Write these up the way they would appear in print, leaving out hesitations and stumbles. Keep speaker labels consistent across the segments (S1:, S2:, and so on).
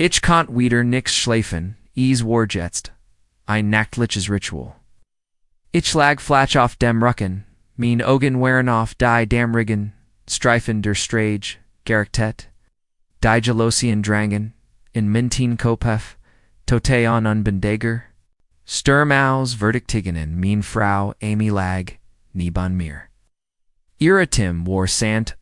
S1: Ich konnte wieder nix schlafen, es war jetzt ein nachtliches Ritual. Ich lag flach auf dem Rücken, mein Augen waren auf die damrigen Streifen der Strage gerichtet, die Gelosien drangen, in Mintin Kopef, tote on unbendeger, Sturm aus Verdiktigenen, mein Frau Amy lag, neben mir. Ihre Tim war sant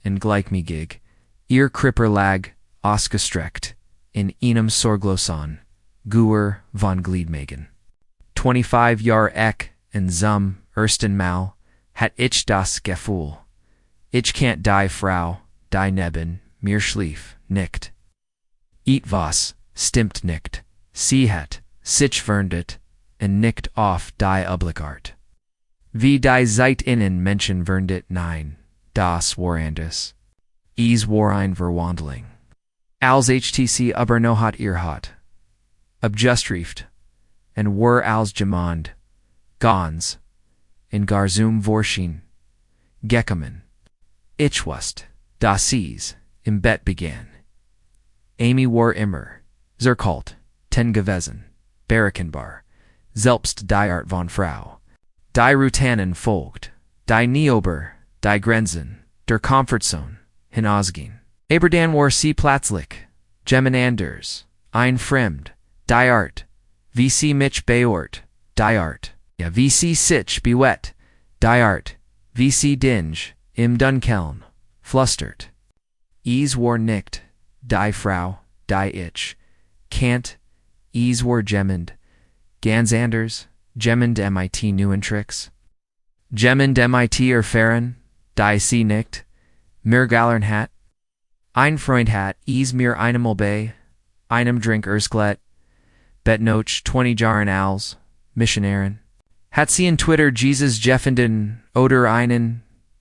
S1: in gleichmigig, ihr Kripper lag, ausgestreckt, in einem Sorgloson, Guer von Gliedmagen. 25 Jahr Eck und zum ersten Mal hat ich das Gefühl. Ich can't die Frau, die neben mir schlief, nicht. Etwas stimmt nicht, sie hat sich verndert und nicht auf die Obligart. Wie die Zeit innen Menschen verndert nein, das war anders. Es war ein Verwandling. Als HTC aber noch hat ihr hat. Abjustrieft, en war als Gemond, Gans, in Garzum Vorschien, Gekommen. Ich wust, dass sie im Bett begann. Amy war immer, zerkalt, ten gewesen, berechenbar, selbst die Art von Frau. Die Routanen folgt, die Neober, die Grenzen, der Comfortzone, hinausgehen. Aberdan war sie plötzlich, Gemen anders, ein Fremd, die Art, wie sie mich beort, die Art, ja wie sie sich bewet, die Art, wie sie dinge, im Dunkeln, flustert. Es war nicht, die Frau, die ich, can't, es war Gemend, ganz anders, Gemend mit neuen Tricks. Gemend mit erfahren, die sie nicht, mir gallern hat. Ein Freund hat es mir einmal bei, einem Drink ersklet, betnoch 20 Jahren als, Missionären. Hat sie in Twitter Jesus jeffenden oder einen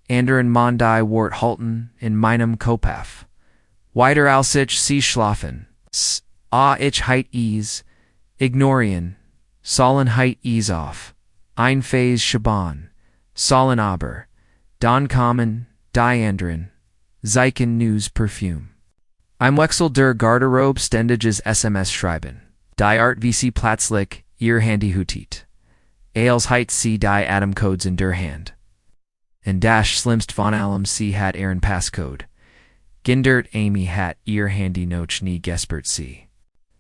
S1: anderen Mann die Wort halten in meinem Kopf. Weiter als ich sie schlafen, ich heit es, ignorieren, sollen heit es auf, ein Phase Shaban, sollen aber, dann kommen, die anderen, Zeichen News Perfume. Im Wechsel der Garderobe ständiges SMS schreiben. Die Art wie sie plötzlich ihr Handy hutit. Als heit sie die Atomcodes in der Hand. En dash slimst von allem sie hat ihren Passcode. Gindert Amy hat ihr Handy noch nie gespert sie.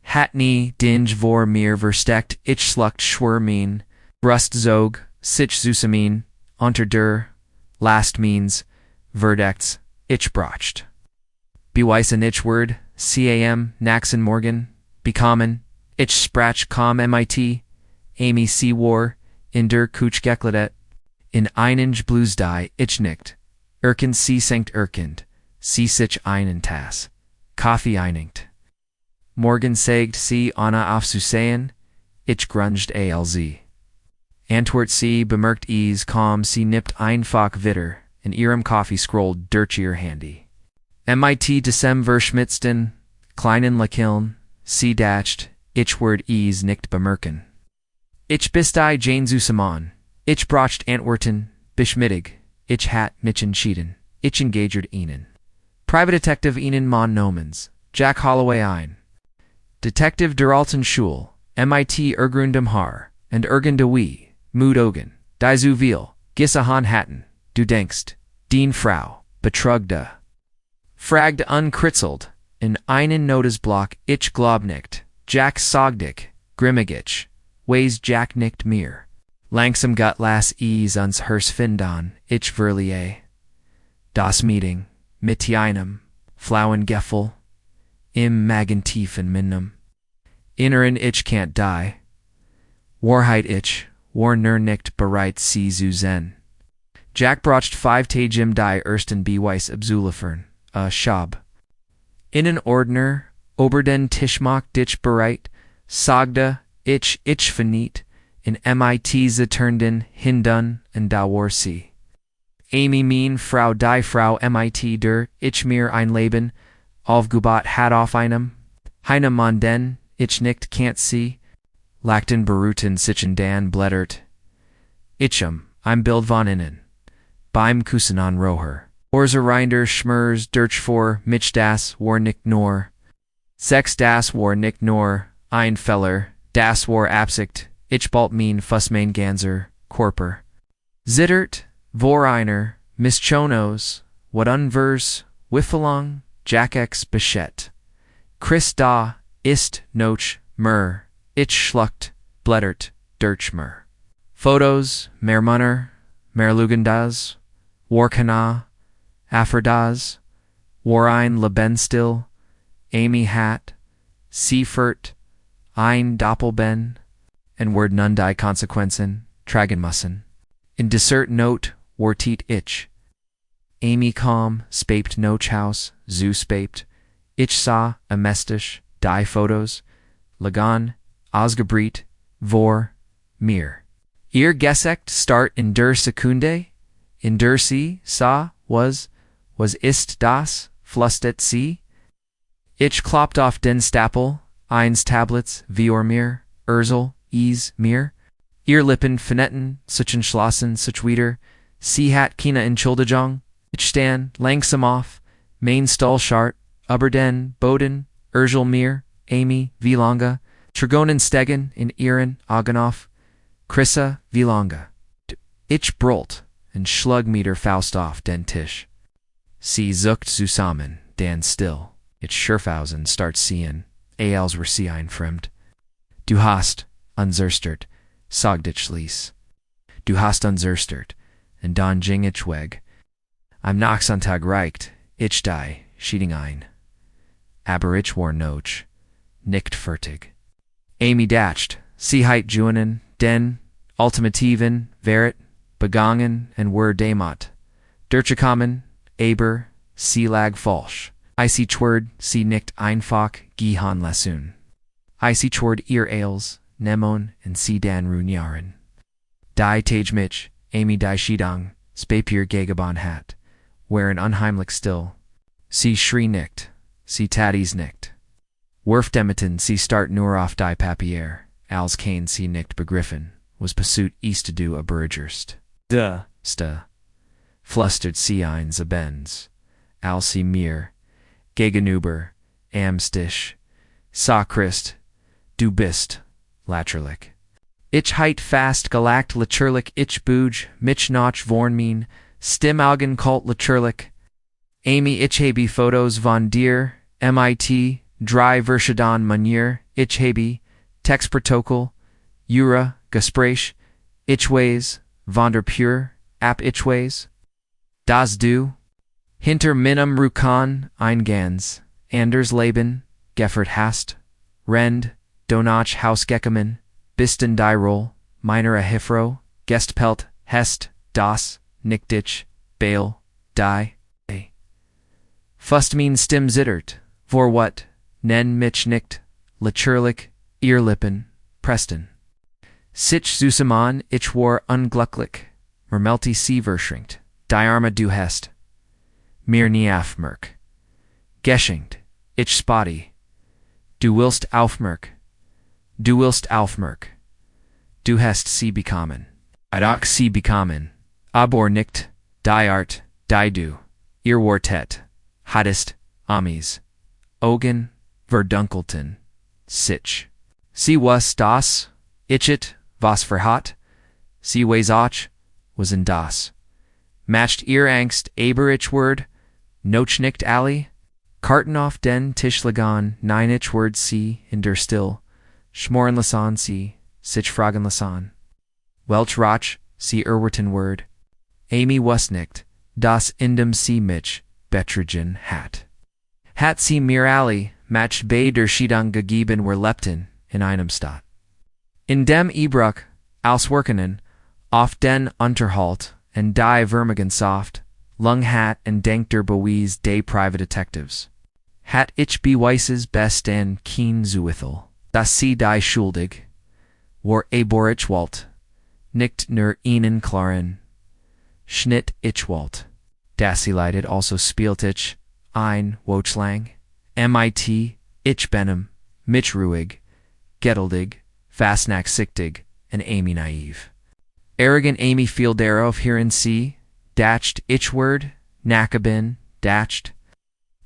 S1: Hat nie dinge vor mir versteckt ich slucht schwurmin, Brustzog, sich zusammen, unter der, last means, verdicts, ich brocht. Beweisen ich word, cam, naxen morgen, bekommen, ich sprach com mit, Amy sie war, in der Kuch gekledet, in einen Bluesdei ich nicht, erkend sie senkt erkend, sie sich einen Tass, Kaffee einigt. Morgen sagt sie Anna aufzusehen, ich grunged alz. Antwort sie bemerkt es kaum sie nippt einfach wieder, in ihrem Kaffee scrollt durch ihr Handy. Mit Decem verschmitzten, kleinen Lakiln, sie dacht, ich werd es nicht bemerken. Ich bist I Jane Zusammen, ich brocht Antworten, beschmittig, ich hat mich entschieden, ich engaged ihnen. Private Detective ihnen Mon Nomens, Jack Holloway ein. Detective der Alten Schule, mit Ergrundem Haar, and Ergen de Wie, Mood Ogen, die Zuviel, Gissahan Hatten, du denkst, Dean Frau, betrugte. Fragd unkritzelt, in einen Notesblock ich glaub nicht, Jack sogdig, grimmigich, ways Jack nicht mir. Langsam gut las es uns hers findan, ich verliere. Das Meeting, mit einem, Flauengefühl, im Magentiefen minnum. Inneren ich can't die. Wahrheit ich, war nur nicht bereit sie zu sehen. Jack brocht 5 Tagim die ersten Beweis abzulefern, Schab. In Ordner, oberden Tischmach dich bereit, sagte, ich verniet, in mit Zeternden hindun und da war sie. Amy mein Frau die Frau mit der, ich mir ein Leben, aufgebaut hat auf einem Mann den, ich nicht can't see, lachten beruten sichen dan blättert. Im Bild von innen. Beim Kussen an Roher. Orzer Rinder Schmers durch vor mich das war nicht nur. Sechs das war nicht nur ein Fehler, das war Absicht, ich bald mein Fuss mein ganzer Körper. Zittert, vor einer, Mischonos, wat unvers, wiffelung, Jackex beschet. Chris da, ist, noch, mer, ich schluckt, blättert, Dirchmer. Fotos, mehr Munner, mehr Lugendas, Warkana, Aphrodaz, war ein Lebensstil, Amy hat, Seifert, ein Doppelben, and word nun die Konsequenzen, tragen müssen. In dessert note, wartet ich. Amy kaum, spapt noch Haus, zu spapt, ich sah, amestisch, die Fotos, Lagan, ausgebriet, vor, mir. Ihr Geschicht start in der Sekunde, in der sie, sah, was ist das, flustet sie? Ich kloppt auf den Stapel, eins Tablets, vor mir, Ursel, mir. Ihr Lippen finetten, sich entschlossen, sich wieder, sie hat keine Entschuldigung, ich stan, langsam auf, mein Stallchart, aber den, Boden, Ursel mir, Amy, wie lange, Trigonen stegen in ihren Augen auf, Chrissa, wie lange. Ich brüllt, und schlug mir der Faust auf den Tisch. Sie zuckt zusammen, dann still, ich Schürfhausen start sehen, als wär sie ein Fremd. Du hast, unzerstört, sagt ich ließ. Du hast unzerstört, und dann ging ich weg. Am Nachsonntag reicht, ich die, schieding ein. Aber ich war noch, nicht fertig. Amy dacht, sie heit juenen, den, ultimativen, wäret, begangen, en were demat. Durchgekommen, aber, sie lag falsch. I see tword, sie nicht einfach, gehan lassen. I see tword ihr als, nemon, en sie dan runjaren. Die Tage mich, Amy die Schiedang, spapier Gegabon hat, wären unheimlich still. Sie schrie nicht, sie tatties nicht. Werf demeten sie start nur auf die Papier, als kein sie nicht begriffen, was pursuit east du aburgerst. Sta. Flustert sie eins abends, als sie mir, gegenüber, am Tisch, sa Christ, du bist, laterlich. Ich heit fast gelagt laterlich ich buj, mich noch vorn mein, Stimmaugen kalt laterlich. Amy ich habe Fotos von dir, mit, drei verschiedene Manier, ich habe, Textprotokoll, Jura, Gespräch, ich weiß, von der pure, ab ich weiß. Das du, hinter meinem Rücken eingans, anders Leben, geffert hast, rend, donach Hausgekommen, bisten die Roll, meiner Hifro, Gestpelt, hest, das, nicht dich, Bail, die, Fust mein Stimm zittert, vor what, nen mich nicht, laturlich, ihr Lippen, Preston. Sich zusammen, ich war unglücklich, mermelti sie verschrinkt, die Arme du hast. Mir nie aufmerk. Geschenkt, ich spotty. Du willst aufmerk. Du willst aufmerk. Du hast sie bekommen. Auch sie bekommen. Aber nicht, die Art, die du. Ihr Quartett. Hattest, Amis. Augen, verdunkelten. Sich. Sie was das, ich was verhat. Sie weiß auch, was in das. Matcht ihr Angst, aber ich word, noch nicht alle. Karten auf den Tisch lagan, nein ich word sie, in der Still. Schmoren lassen sie, sich fragen lassen. Welch Rach, sie erwerten word. Amy was nicht, das indem sie mich, betrigen hat. Hat sie mir alle, matcht bei der Schiedung gegeben were lepten, in einem Staat. In dem Ebruch, als Workenen, auf den Unterhalt, and die Vermigen soft, lung hat and denkt der Bowies de private detectives. Hat ich beweises best and keen zuithel, dass sie die schuldig, war aber ich walt, nicht nur ihnen klaren, schnitt ich walt. Das sie leidet also spielt ich, ein Wochlang, mit, ich benem, mich ruhig, geduldig, fastnack sichtig, and Amy naive. Arrogant Amy viel darauf hierin sie, dacht ich word, nakabin, dacht.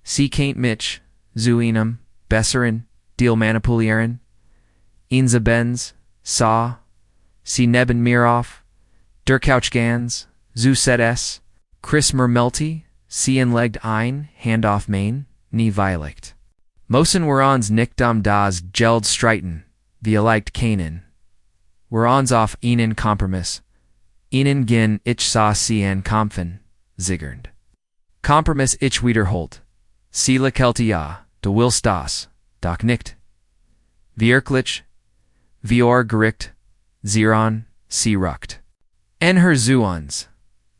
S1: Sie kennt mich, zu einem, besseren, deal manipulieren, Inza Benz, Saw, Sie neben mir auf, der Couch gans, zu set Chris Mermelty, Sie legt ein, hand off main, nie violect. Mosen werons nicht das Geld streiten, wie leicht Kanen. Werons auf ihnen Kompromiss, ihnen gin ich sa sie an Kampfen, ziggernd. Kompromiss ich wiederholt, sie lekelte ja, du willst das, doch nicht. Wirklich, wir gericht, ziron, sie ruckt. En her zuons,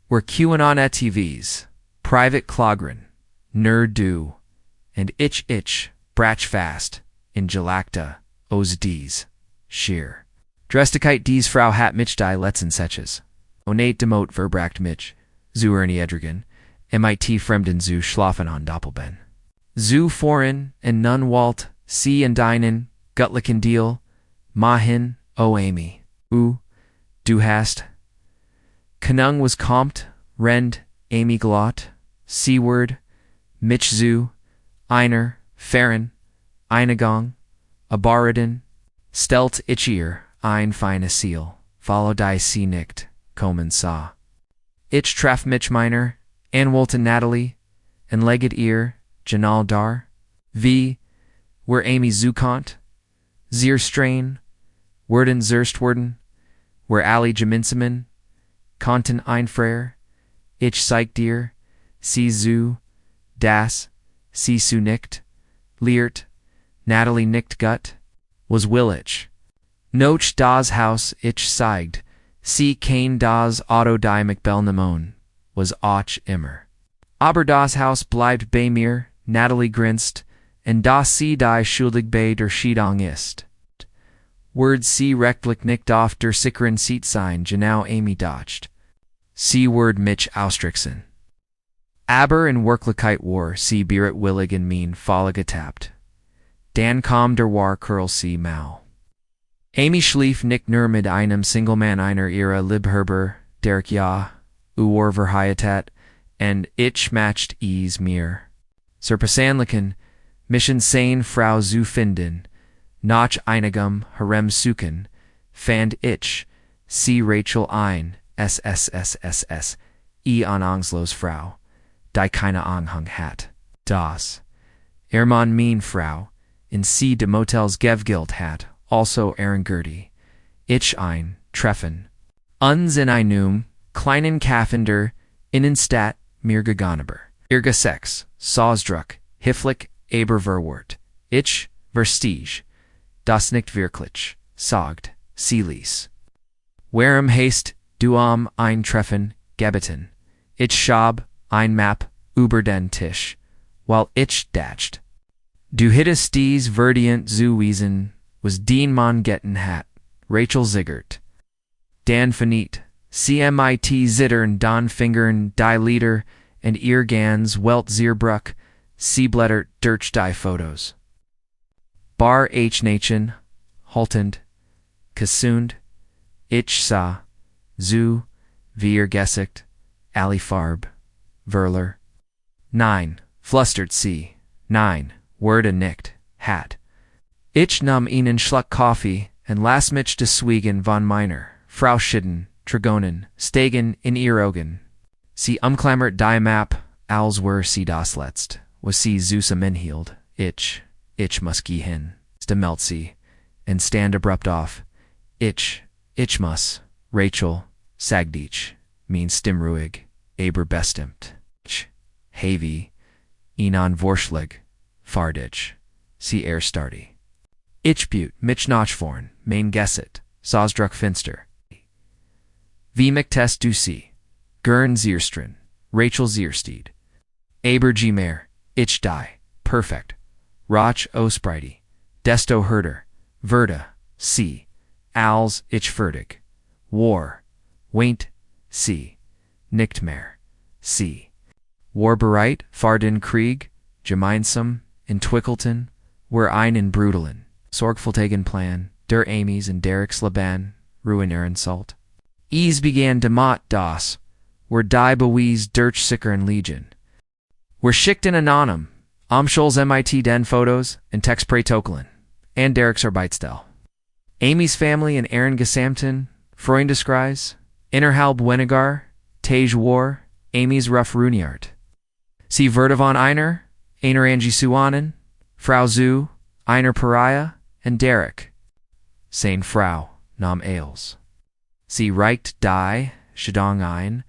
S1: were QAnon at TVs, private klogren, nur du, and ich, brach fast, in gelacta, os dies, sheer. Drestigkeit dies Frau hat mich die letzten Setches. Onate demot verbracht mich, zu ernie edrigen, MIT fremden zu schlafen on Doppelben. Zu foreign, and nun walt, sie and deinen, gutlichen deal, mahin, o Amy, du hast. Kanung was kommt, rend, Amy glot, Seaward, mich zu, einer, Farren, Einigung, Abaridin, stelt ich ihr, ein feine Seal, follow die sie nicht, kommen sah. Ich traf mich meiner, Anwolte Natalie, en leget ihr, Janal dar, wie, were Amy zukont, zier strain, werden zerstwerden, were Ali Jaminsamen, Konten einfreier, ich zeig dir, sie zu, das, sie su nicht, leert, Natalie nicht gut, was will ich. Noch das Haus ich zeigt, sie kein das Auto die McBellnemon, was auch immer. Aber das Haus bleibt bei mir, Natalie grinst, und das sie die schuldig bei der Schiedung ist. Word sie rechtlich nicht auf der sicheren Seat sein, genau Amy dodged. Sie word mich austricksen. Aber in Wirklichkeit war sie biret willig in mein Falle getappt. Dan kam der war Curl sie mau. Amy schlief nicht nur mit einem Singleman einer ihrer Liebhaber, Derek ja, Verheiratet, and ich matcht is mir. Zur Persönlichen, Mission sein Frau zu finden, nach einigem Harem suchen, fand ich, sie Rachel ein, SSSSS, an Angslos Frau, die keine Anhang hat. Das. Mann mein Frau, in sie de Motels Gevgilt hat, also Gertie. Ich ein, treffen. Uns in einem, kleinen Kaffender, Innenstadt, mir gegangen. Irga Sex, Sausdruck, Hifflich, Verwort. Ich, Verstige. Das nicht wirklich, sagt, sie ließ. Warum hast du eintreffen, gebeten? Ich schab, ein Map, über den Tisch, while ich datscht. Du hittest dies verdient zu wiesen, was den Mann getten hat, Rachel Ziggert. Dan Finit, CMIT Zittern Don Fingern die Lieder, and ihr Gans Welt Zierbruck, Sieblätter durch die Fotos. Bar H. Nation, haltend, gesund, ich sah, zu, wir gesicht, Ali Farb, Verler. 9. Flustert sie, 9. Worde nicht, hat. Ich nahm ihnen Schluck Kaffee, and las mich deswegen von meiner, Frau Schidden, Trigonen, Stegen in ihr Augen. Sie umklammert die Map, als were sie das letzt, was sie Zeus hielt, ich muss gehen, stemelt sie, and stand abrupt off, ich muss, Rachel, sagt ich, mein stimmruhig, aber bestimmt, heavy, inan vorschlag, fardich, sie starty. Ich but, mich nachvorn, mein gesset, Sausdruck finster. Wie mich du sie, Gern Zierstrin, Rachel Ziersteed. Aber Gmer, ich die, perfect. Roch Ospreidi, Desto Herder, Verda, sie, als ich fertig. War, Waint, sie, nicht mehr, sie. War bereit, Fardin Krieg, gemeinsam, in Twickelton, were ein in Brutalen, sorgfältigen Plan, der Amy's and Derek's Laban, ruineren Salt. Began demot das, were die bewies durch sickern Legion. Were schickten anonym, Schulz MIT den Fotos and Text Tokelen, and Derek's Arbeitsstelle. Amy's family and Aaron Gesamten, Freundeskreis, Innerhalb weniger, Tage War, Amy's rough Runiart. Sie Wörter von einer Angie Suanen, Frau zu, einer Pariah, and Derek. Sein Frau, nam Ailes. Sie reicht die, Schadong ein,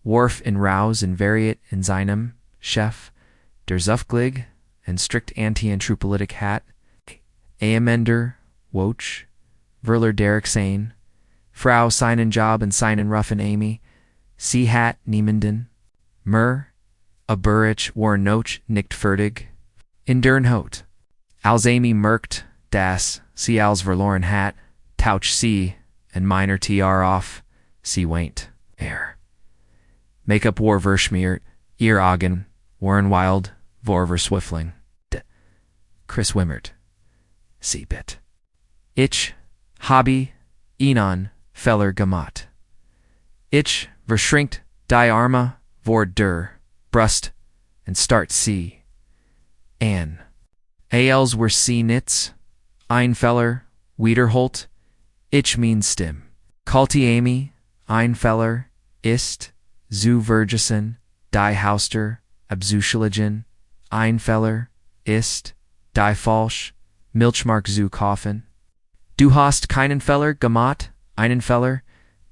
S1: Worf in Raus in Variet in seinem, Chef, der Zufglig, and strict anti-anthropolitic hat, Amender, Woch, Verler Derek Sane, Frau seinen Job and seinen Ruffen Amy, Sie hat niemanden, a Burrich war noch nicht fertig, in dern Hot, als Amy merkt, das, sie als verloren hat, tauch sie, and meiner tr off, sie weint, Make-up war verschmiert, ihr Augen, waren wild, vor verswiffling, Chris Wimmert, sie bit. Ich, Hobby, Enon, Feller Gamat. Ich, verschrinkt, die Arme, vor der, Brust, and start sie. An. Als were sie nits, ein Feller, Wiederholt, ich mean stim. Kalti Amy, ein Feller, ist, zu Vergesen, die Hauster, Abzuscheligen, ein Feller, ist, die falsch, Milchmark zu kaufen. Du hast keinen Feller gemacht, einen Feller,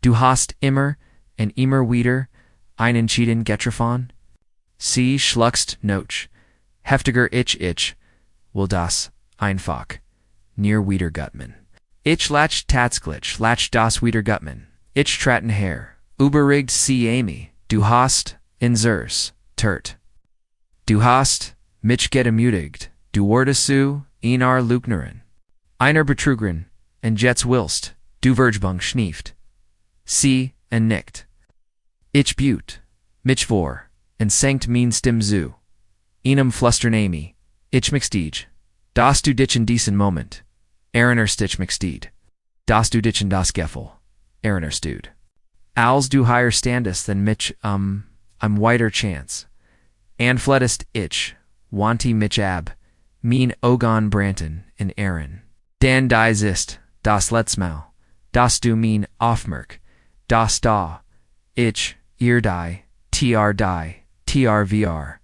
S1: du hast immer wieder, einen Cheaten getroffen. Sie schluckst noch, heftiger ich, will das, einfach, near Wiedergutman. Ich lach tatsglitch, lach das Wiedergutman, ich traten her, überrigt sie Amy, du hast, inzers, turt. Du hast, mich ermutigt, du wurdest zu, einar Lügnerin. Einer Betrügerin, and jets willst, du Vergebung schnieft. Sie, and nickt. Ich buht, mich vor, and sankt mein stim zu. Einem flustern Amy, ich mixtiege. Das du dich in diesen Moment. Aaroner stitch mixtied. Das du dich in das Geffel. Aaroner stud. Als du higher standest than mich, I'm whiter chance. And flettest ich, wanty mich ab, mein Ogon Branton, and Aaron. Dan dies ist, das letzmal, das du mein Aufmerk, das da, ich, ihr die, trvr,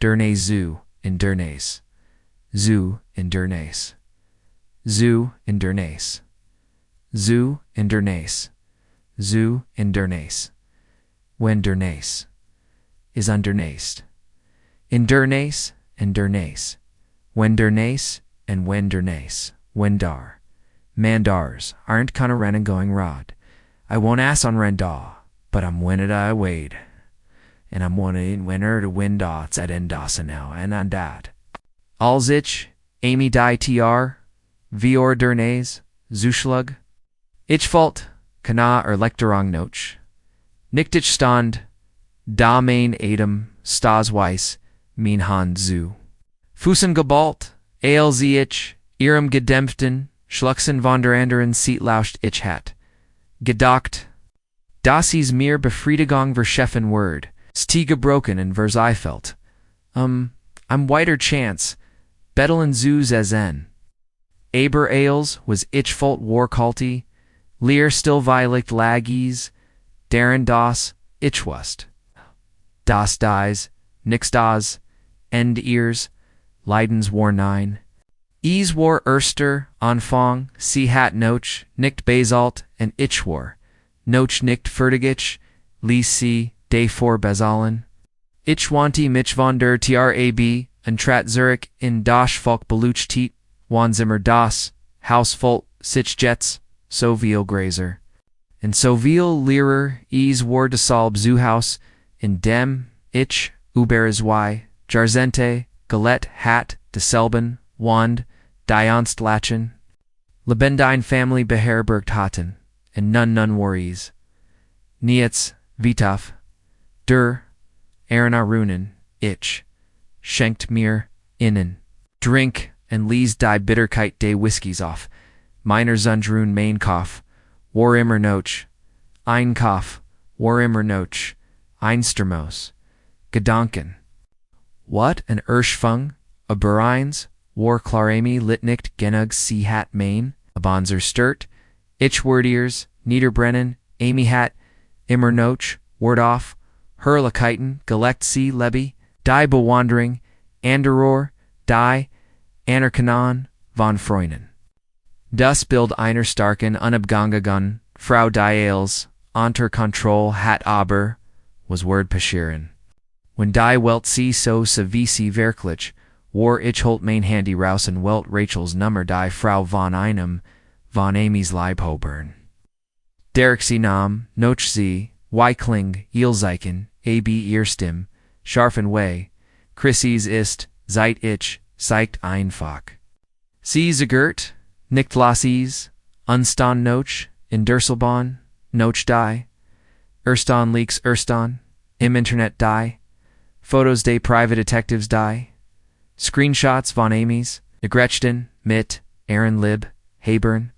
S1: dernier zu, in derniers, zu, in derniers, zu, in derniers, zu, in derniers, zu, in derniers, when derniers, is undernaced, in derniers, and derniers, when derniers, and when derniers, when dar. Mandars aren't kinda rennen going rod. I won't ass on rendaw, but I'm winning I wade. And I'm winner to win dots at endasa now, and on dat. Als ich, Amy die tr, vior derniers, zuschlug. Ich fault, kana Lektorong noch. Nicht ich stand, da mein Adam, stas weiss, mein Hand zu. Fußen gebalt, als ich, ihrem gedämpften, Schlucksen von der anderen Seat lauscht ich hat. Gedacht, das is mir Befriedigung verschaffen word, sti gebroken in Versailles. I'm whiter chance, bettelen zoos as en. Aber Ailes was ich fault war kalti, leer still violicht laggies, daren das, ich wust. Das dies, nix das, end ears, Leidens war 9. Ease war erster, Anfang, sie hat noch, nicht basalt, and ich war. Noch nicht fertigich, ließ sie, de vor basalen. Ich wanti mich von der trab, und trat Zurich in das Volk belucht tiet, Wanzimmer das, Hausvolt, sich jets, so viel Grazer. And so viel leerer, ease war desalb Zuhaus, in dem, ich, uberes y, Jarzente, Galette, hat, deselben, wand, Dionst Lachen, Lebendein family beherbergt hatten, and none worries. Nietz, Vitaf, der, Erna Runen, ich, schenkt mir, innen, drink, and lees die Bitterkeit de Whiskies off, meiner Zundrun main Kauf, war immer noch, ein Kauf, war immer noch, Einstermos, Gedanken. What an Erschfung, a Bereins, war Clarami Litnicht Genug Sie hat Main, a Bonzer Sturt, Ich Wordiers, Niederbrennen, Amy hat, Immer Noch, Word off, Hurlekiten, Gelect Sie Lebby, Die Bewandering, Anderor, Die, Anerkanon, von Freunden. Das Bild einer starken Unabgangegun, Frau Diales, unter Kontrolle hat aber, was Word paschieren. When die Welt sie so wie sie wirklich, war ich holt mein Handy rausen Welt Rachel's Nummer die Frau von einem, von Amy's Leibhobern. Derek sie Nam, noch sie, Weikling, Eelzeichen, ab ihr Stimm, scharfen Way, Chrissys ist, seit ich, zeigt einfach. Sie zagert, nicht lasses, unstan noch, in Durselbahn, noch die, Erston leaks Erston, im Internet die, Photos des private detectives die, Screenshots von Amy's, Negrechten, mit, Aaron Lib, Habern,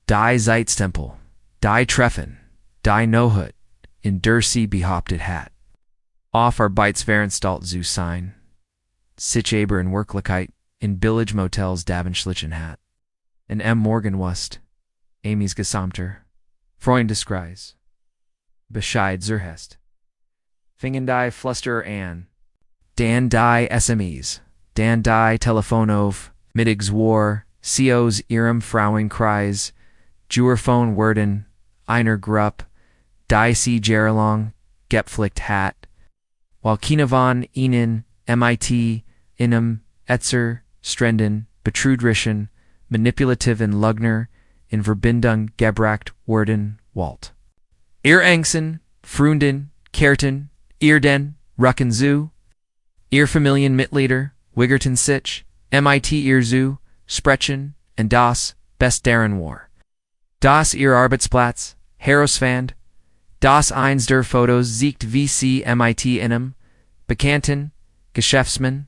S1: die Zeitstempel, die Treffen, die Nohut, in der sie behauptet hat. Auf Arbeitsveranstalt zu sein, sich aber in Wirklichkeit, in Village Motels Davenschlichen hat. In M. Morgenwust, Amy's Gesamter, Freundeskreis, Bescheid zerhest. Fingen die Fluster an, Dan die SMEs, Dan die Telefonov, Middigs war, COs Ihrem Frauenkreis, Juerphone Werden, Einer Grupp, Die Sie Gerlong, Gepflicht hat, while Kina von Ihnen, MIT, Inem, Etzer, Strenden, Betrudrischen, Manipulativen Lugner, in Verbindung gebracht worden, Walt. Ihr Engsten, Freunden, Kerten, Ihr den, Rucken zu, Ihr Familienmitglieder, Wiggerton sich, MIT Ihr zu, Sprechen, und das, best deren war. Das Ihr Arbeitsplatz, Herausfand, das eins der Fotos siegt wie Sie MIT inem, Bekannten, Geschäftsmann,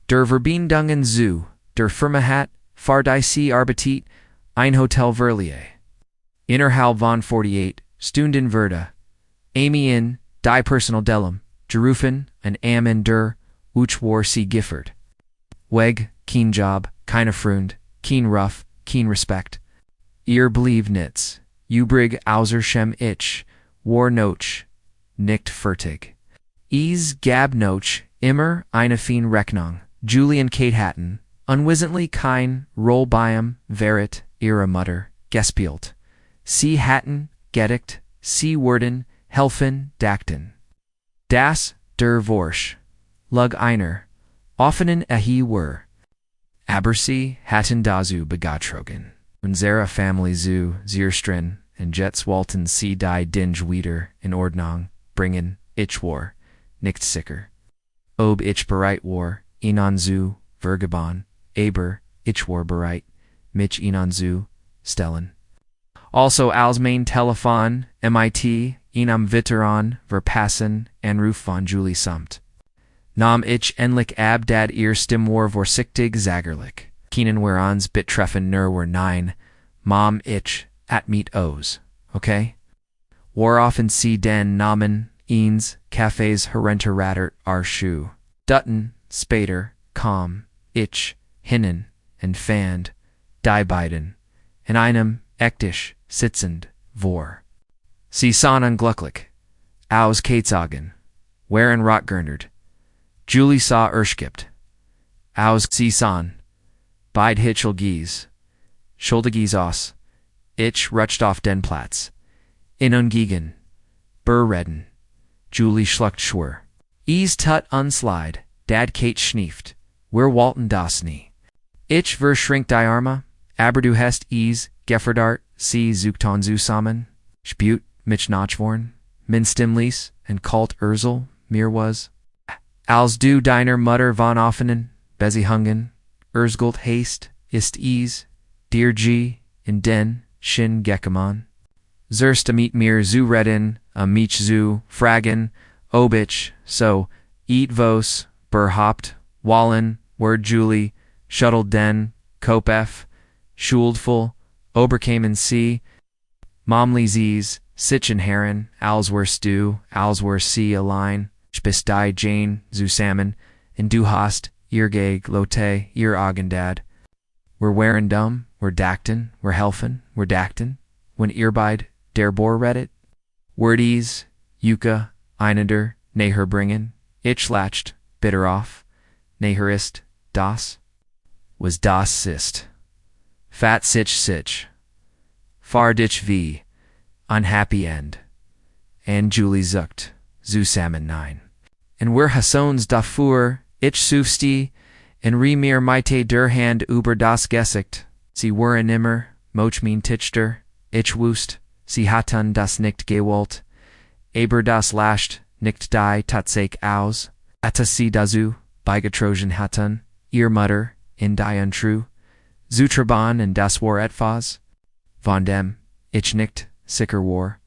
S1: der Verbindungen zu, der Firma hat, far die Sie arbeitet, ein Hotel Verlier. Innerhalb von 48, Stunden Verda, Amy in, die Personal Delum, Gerufen, and am in der, uch war Sie Gifford. Weg, keen Job, keine Freund, keen Ruff, keen Respect. Ihr believe nits, Ubrig außer Schem ich, war noch, nicht fertig. Gab noch, immer eine fein Rechnung, Julian Kate Hatton, unwissently kein Roll beim, Verit, ihre Mutter, gespielt. Sie hatten, gedickt, sie wurden, helfen, dachten. Das, der Vorsch, lug einer, offenen were. Aber sie hatten dazu begatrogen. Unsere Family zu, Zierstrin, and Jets Walton sie die Dinge wieder, in Ordnung, bringen, ich war, nicht sicker. Ob ich bereit war, ihnen zu, vergeben, aber, ich war bereit, mich ihnen zu, stellen. Also als mein Telefon, MIT, ihnen Veteran, verpassen, Anruf von Julie samt. Nam ich endlich ab dat ihr Stimmwar vorsichtig zagerlich. Keenen werans betreffen nur were 9, Mom ich, at meet O's, okay? War offen sie den Namen, eens, Cafés herenterattert Schuh. Dutton, Spader, Calm, ich, hinnen, and fand, die beiden, in einem, ektisch, sitzend, vor. Sie sahen unglücklich, aus Katesagen, waren rotgernert. Julie saw erskipt. Aus sie sahen, beid hitchel gies, schuldigies aus, ich rutscht auf den Platz. In ungegen, berredden, Julie schluckt schwur. Tut unslide, dad Kate schnieft, wir walten das nie. Ich verschrink die Arme, aber du hast Geferdart, sie Zukton zusammen, spüt, mich nachworn, min stimmlies, and kalt Ursel, mir was. Als du deiner Mutter von offenen, Besihungen, Ursgult haste, ist dir G, in den, Shin Geckemon. Zerst mit mir zu reden, mich zu fragen, ob ich, so, vos, berhaupt, wallen, word Julie, shuttled den, kopf, schuldful, oberkamen sie, momlies, sichen herren, als were stew, als were sie allein, bist die Jane, zu Salmon, and du hast, ihr Gag, Lotte, ihr Agendad. We're wearin' dumb, we're dactin, we're helfen, we're dactin, when earbide, der Bohr read it. Wordies, Yuka, Einander, Neher bringen, ich latched, bitter off, Neherist, das, was das sist. Fat sich, far ditch v, unhappy end, and Julie zucht, zusammen 9. And we're Hassons dafür, ich sufsti, and mir meite der Hand über das Gesicht, sie were nimmer, moch mein Tichter, ich wust, sie hatten das nicht gewollt, aber das lascht, nicht die Tatsache aus, atta sie dazu, beigetrogen hatten, ihr Mutter, in die untrue, Zutraban and das war etwas, von dem, ich nicht, sicher war,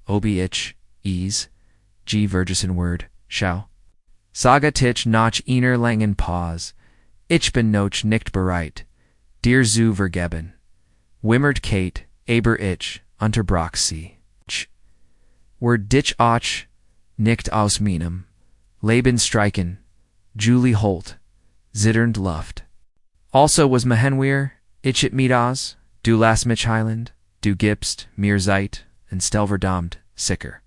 S1: obi ich, ease, g Vergesen word, schau. Saga tich noch einer langen Pause, ich bin noch nicht bereit, dir zu vergeben. Wimmert Kate, aber ich, unterbrach sie. Word dich auch, nicht aus meinem Leben streichen, Julie Holt, zitternd Luft. Also was Mahenweir, ich it mitas, du las mich Highland, du gibst, mir Zeit, and stelverdamt, sicker.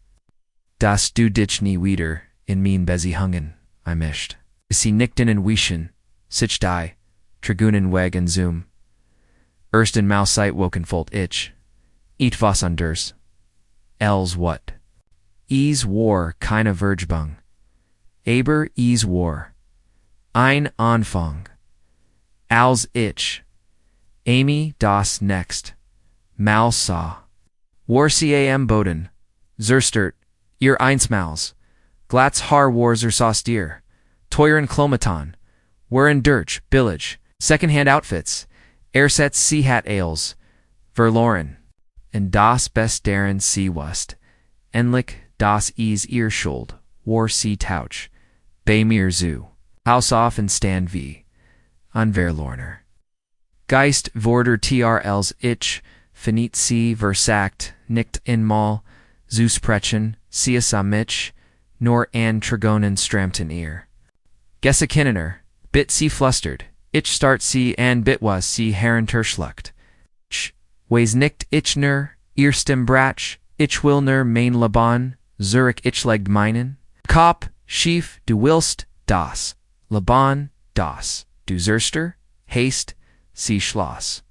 S1: Das du dich nie wieder, in mein Bezi hungen, I mischt. Sie nickten and wischen, sich die, Dragunen weg and zoom. Erst in Mauseit wokenfolt ich. Eat was anders. Els what? Ease war keine Vergebung. Aber ease war. Ein Anfang. Als ich. Amy das next. Mal sah. War cam Boden. Zerstert. Ihr Einsmals. Glatz Har war Zersaustier. Teuren Klomaton. Were Dirch, Billage. Second-hand outfits. Ersatz Seehat Ales. Verloren. And das best deren sie wust. Endlich das ease ihr schuld. War sie tauch. Bei mir zu. Haus auf and stand wie. Unverlorner. Geist vorder trls ich. Finit sie versagt. Nicht einmal. Zusprechen. Sie am mich. Nor an Tragonen stramten ihr. Gessakinner. Bit sie flustered. Ich start sie an bit was sie herrenterschluckt. Weis nicht ichner, erstem Bratsch, ich willner mein Laban, Zurich ichlegd meinen. Kop, schief, du willst, das. Laban, das. Du zerster, haste, sie schloss.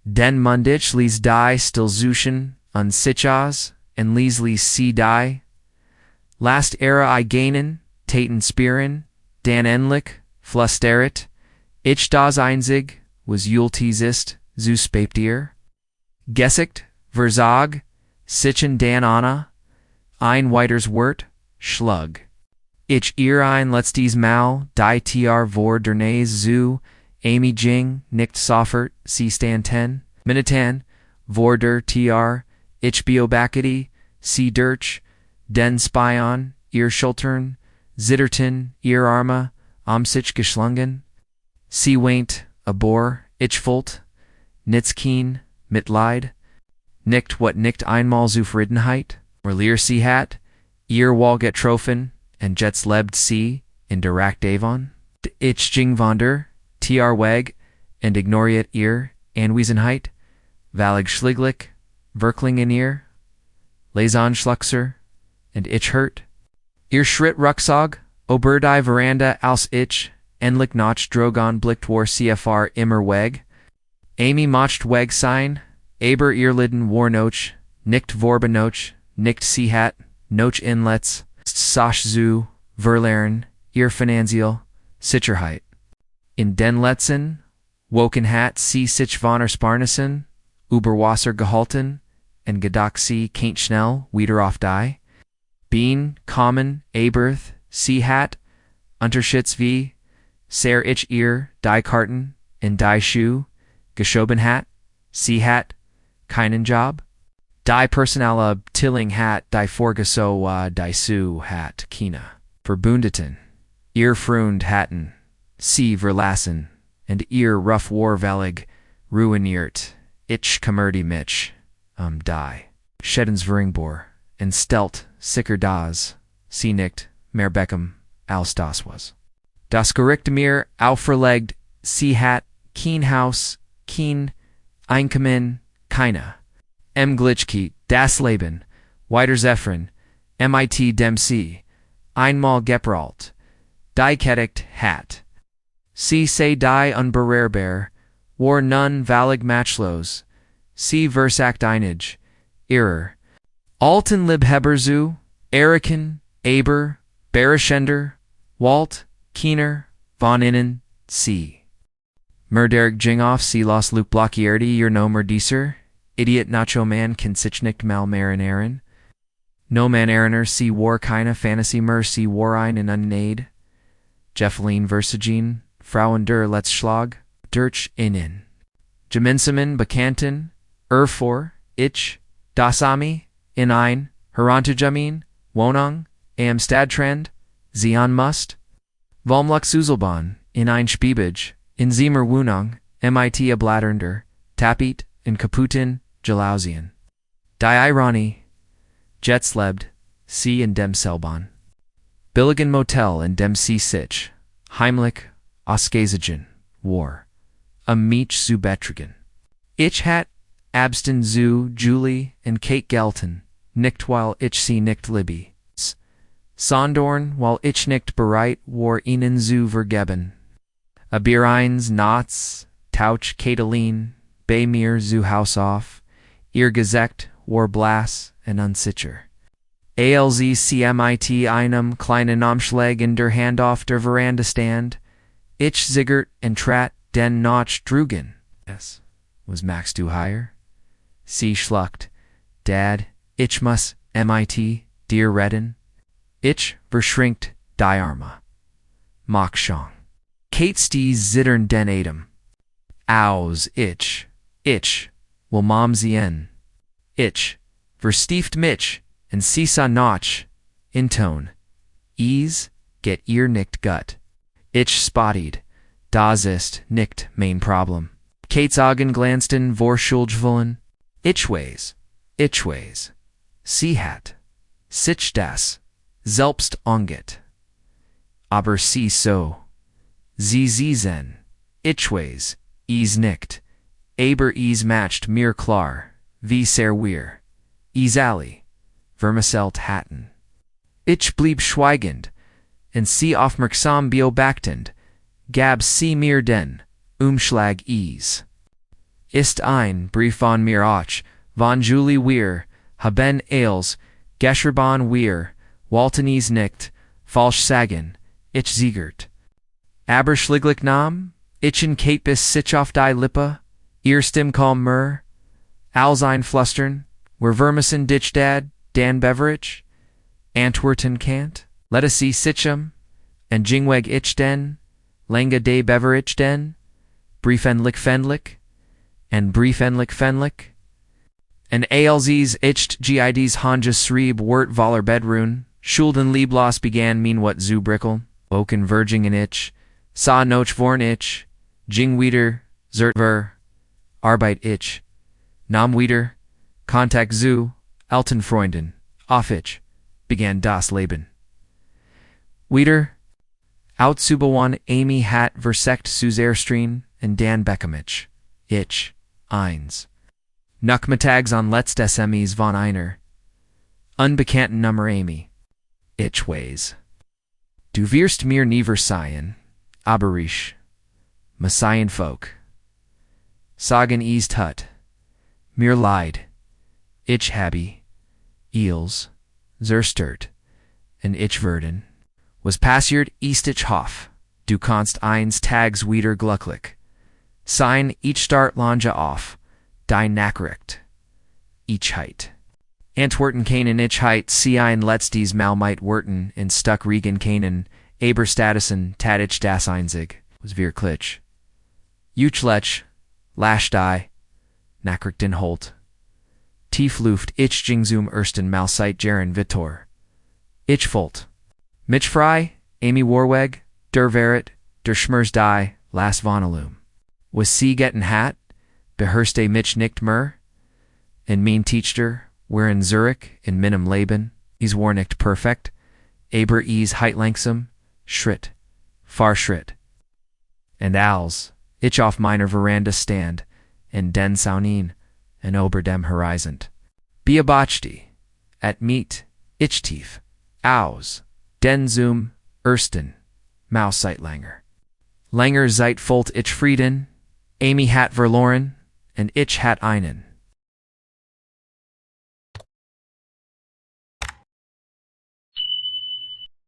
S1: Den mundich lies die still zuschen, an sichas, and lies sie die. Last era I gainen, taten spieren, dan endlich, flusteret, ich das einzig, was Julties ist, zu spät dir. Gesicht, Versag, sichen dan Anna, ein weiters Wort, Schlug. Ich ihr ein letztes Mal, die tr vor derniers zu, Amy Jing, nicht soffert, sie stand 10, Minuten, vor der tr, ich beobackety, sie dirch, den Spion, ihr Schultern, Zitterten, ihr Arme, sich geschlungen. Sie weint, abor, ich volt, Nitzkeen, Mitleid, nicht what nicht einmal Zufriedenheit, Leer sie hat, ihr Wall getroffen, and jets lebt sie, in direct Avon, ich ging wander, tr weg, and ignoriert ihr, Anwesenheit, valig schliglich, Wirkling in ihr, Lesan schluxer, and ich hurt, ihr Schritt Rucksog, Oberdei Veranda als ich, endlich noch drogon blickt war cfr immer weg, Amy mocht weg sein, aber ihr Liden war noch, nicht vorbe noch, nicht sie hat, noch inlets, soch zu, verlern, ihr Finanzial, Sicherheit. In den letzten, woken hat sie sich von Ersparnissen, Überwasser gehalten, and gedacht sie kennt schnell wieder auf die. Bean, kommen, aberth, sie hat, Unterschitz wie, sehr ich ihr, die Karten, in die Schuh, geschoben hat, sie hat, keinen Job. Die Personale Tilling hat, die Vorgeso die Su hat, Kina. Verbündeten, ihr Freund hatten, sie verlassen, and ihr rough war velig, ruiniert, ich kümmerte mich, die. Scheddens Veringbor, and stelt, sicker das, sie nicht, mehr Beckham, als das was. Das Gericht mir auferlegt, sie hat kein Haus, kein Einkommen, keine. Glitchke, das Leben, weiter Zephyrin, mit dem Sie, einmal gepralt, die Kettigt hat. Sie sei die unberührbar, war nun valig matchlos, sie versagt einig, ihrer. Alten Liebhaber zu, Eriken, Aber, Bereschender, Walt, Keener, von innen, sie. Derg Jingoff sie los Luke blockierte ihr no dieser, idiot nacho man kann sich nicht mal marinaren. No man eriner sie war keine Fantasy sie war ein unnade. Jeffeline Versagen, Frauen der Letzschlag, durch innen. Gemeinsamen Bekannten, vor, ich, das Ami, in ein, Herantajamin, Wohnung, am Stadtrand, sie an Must. Volmlux Uselbahn, in ein Spiebage, in Zimmer Wohnung, mit a Blatternder, Tapit, in Kaputin, Jalausien. Die Ironie, Jetslebt, sie in dem Selbahn. Billigen Motel in dem See sich, heimlich, ausgesagen, war. Mich zu betrügen. Ich hat, Abstin zu Julie und Kate gelten, nicht weil ich sie nicht liebe. Sondorn, weil ich nicht bereit war ihnen zu vergeben. Aber eins Nachts, Tauch Katelin, bei mir zu Haus auf, ihr Gesicht war blass und unsicher. Als sie mit einem kleinen Umschlag in der Hand auf der Veranda stand, ich ziggert und trat den Notch drügen. Es was Max du higher? Sie schluckt, Dad, ich muss mit dir reden. Ich verschrinkt die Arme. Mach schon. Kate's die zittern den Atem. Aus, ich, will Mom sehen. Ich, verstieft mich, und sie sah Notch, in Ton. Get ihr nicht gut. Ich spotted, das ist nicht mein Problem. Kate's Augen glancten vor Schuldwollen. Ich weiß. Sie hat sich das selbst angeht. Aber sie so. Sie sehen, ich weiß, nicht. Aber matcht mir klar, wie sehr wir, alle, vermisselt hatten. Ich blieb schweigend, und sie aufmerksam beobachtend, gab sie mir den Umschlag Ist ein Brief von mir auch, von Julie wir, haben als, geschrieben wir, wollten nicht, falsch sagen, ich siegert. Aber schlieglich nam, ich in Kate bis sich auf die Lippe, ihr Stimm kaum als ein Flüstern, wir vermissen dich dad, Dan Beveridge, Antwerten kant, let us see sichem, and jingweg ich den, Lenga de Beveridge den, briefenlich fendlich, and briefenlich fendlich, and alz's icht gids hanges schrieb wort voller bedroon, schulden lieblos began mean what zu brickel, oken verging in ich, sa noch vorn ich, jingwieder, zertver, arbeit ich, nam wieder, kontakt zu, Elton Freunden, auf ich, began das Leben. Wieder, Outsubawan Amy hat versekt zu Zerstreen und Dan Beckemich, ich, eins. Nachmittags on letztes Emmys von einer, unbekannten Nummer Amy, ich weiß. Du wirst mir nie verzeihen, aber ich, Messiaen Folk. Sagen tut, mir leid, ich habe, Eels, zerstört, und ich werden, was passiert ist ich hoff, du kannst eins tags wieder glücklich. Sein ich start lange auf, dein Nachricht. Ich heit. Antwerten kanen ich heit sie ein letztes Mal mit Worten in stuck Regen kanen, aber statusen tat ich das einzig, was wirklich. Uchlech, lash die, Nachrichten holt. Tief Luft ich jingzum ersten Mal seit Jaren Vitor. Ich volt. Mich frei, Amy Warweg, der Verit, der Schmers die, las Vonalum. Was sie getting hat, beherste mich nicht mehr? In mein Teacher, we're in Zurich, in meinem Leben, war nicht perfekt, aber heit langsam, Schritt, far Schritt. And als ich auf meiner Veranda stand, in den Saunen, en ober dem Horizont. Beobachte, at meet, ich tief, aus, den zum ersten Maus Zeitlanger. Langer Zeit volt ich Frieden, Amy hat verloren, and ich hat einen.